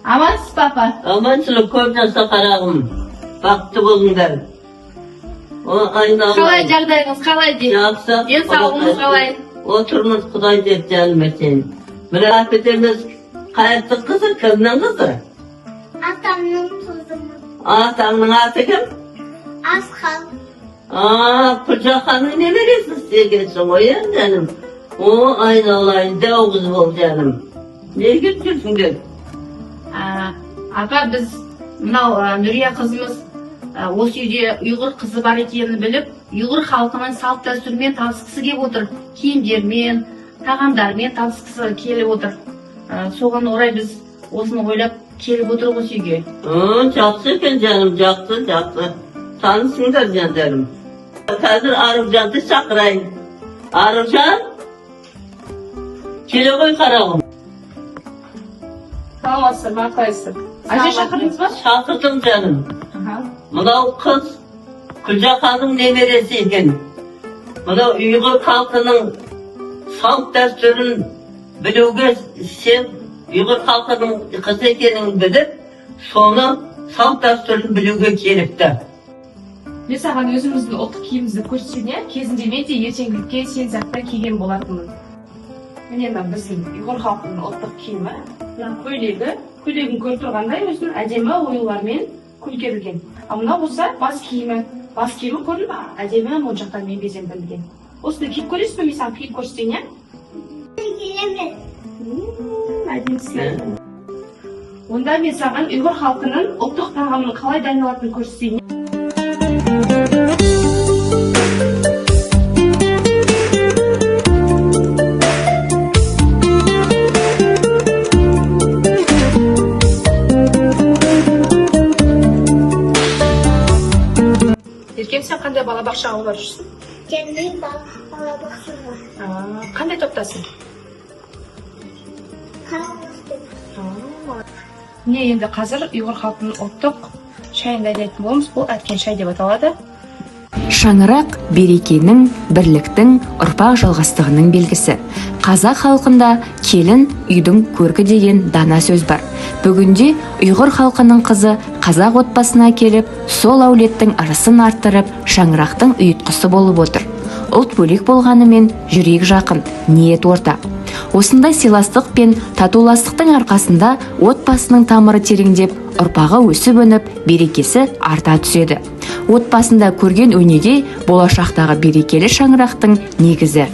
Amansыз папа? Аманшылық көп жаса қарағым. Бақытты болыңдар. Қалай жағдайыңыз, қалай дейді? Жақсы. Денсаулығыңыз қалай? Отырмыз, Құдай деп жаным сен. Мына әпетеріміз қайыртық қызы, кімнің қызы? Атамның қызымын. Атаңның аты кім? Асқан. Күлжаханның немересі істегенсің ғой, жаным. Айналайын, дәу қыз бол, жаным. Неге жүрсіңдер? Аға, біз мынау Нүрия қызымыз осы үйде ұйғыр қызы бар екенін біліп, ұйғыр халқының салт дәстүрімен танысқысы келіп отыр. Киімдермен, тағамдармен танысқысы келіп отыр. Соған орай біз осыны ойлап келіп отыр осы үйге. Жақсы екен, жаным, жақсы. Танысыңдар, жандарым. Қазір Аружанды шақырайын. Аружан, келе ғой қарағым. Саламатсыз ба, қалайсыз? Әже шақырдыңыз ба? Шақырдым, жаным. Мынау қыз Күлжаханның немересі екен. Мынау ұйғыр халқының салт дәстүрін білуге, сен ұйғыр халқының қыз екенін біліп, соны салт дәстүрін білуге келіпті. Мен саған өзіміздің ұлттық киімімізді көрсетейін, кезінде мен де ертеңгілікке сен сияқты киген болатынмын. Міне біздің ұйғыр халқының ұлттық киімі, көйлегін көріп тұрғандай өзінің әдемі оюлармен көмкерілген. Ал мына болса бас киімі көріп, әдемі моншақтармен безендірілген. Осыны киіп көресіз бе? Мен саған киіп көрсетейін, иә? Келемін. Әдемісі. Онда мен саған ұйғыр халқының ұлттық тағамының қалай дайындалатынын көрсетейін. Еркем, сен қандай балабақшаға барып жүрсің? Kendin balabaqsıға. Қандай топтасың? Қарамастым. Міне енді қазір ұйғыр халқының ұлттық шайын дайындайтын боламыз. Бұл әткен шай деп аталады. Шаңырақ берекенің, бірліктің, ұрпақ жалғастығының белгісі. Қазақ халқында келін үйдің көркі деген дана сөз бар. Бүгінде ұйғыр халқының қызы қазақ отбасына келіп, сол әулеттің ырысын арттырып, шаңырақтың ұйытқысы болып отыр. Ұлт бөлек болғанымен жүрек жақын, ниет орта. Осындай сыйластық пен татуластықтың арқасында отбасының тамыры тереңдеп, ұрпағы өсіп өніп, берекесі арта түседі. Отбасында көрген өнеге болашақтағы берекелі шаңырақтың негізі.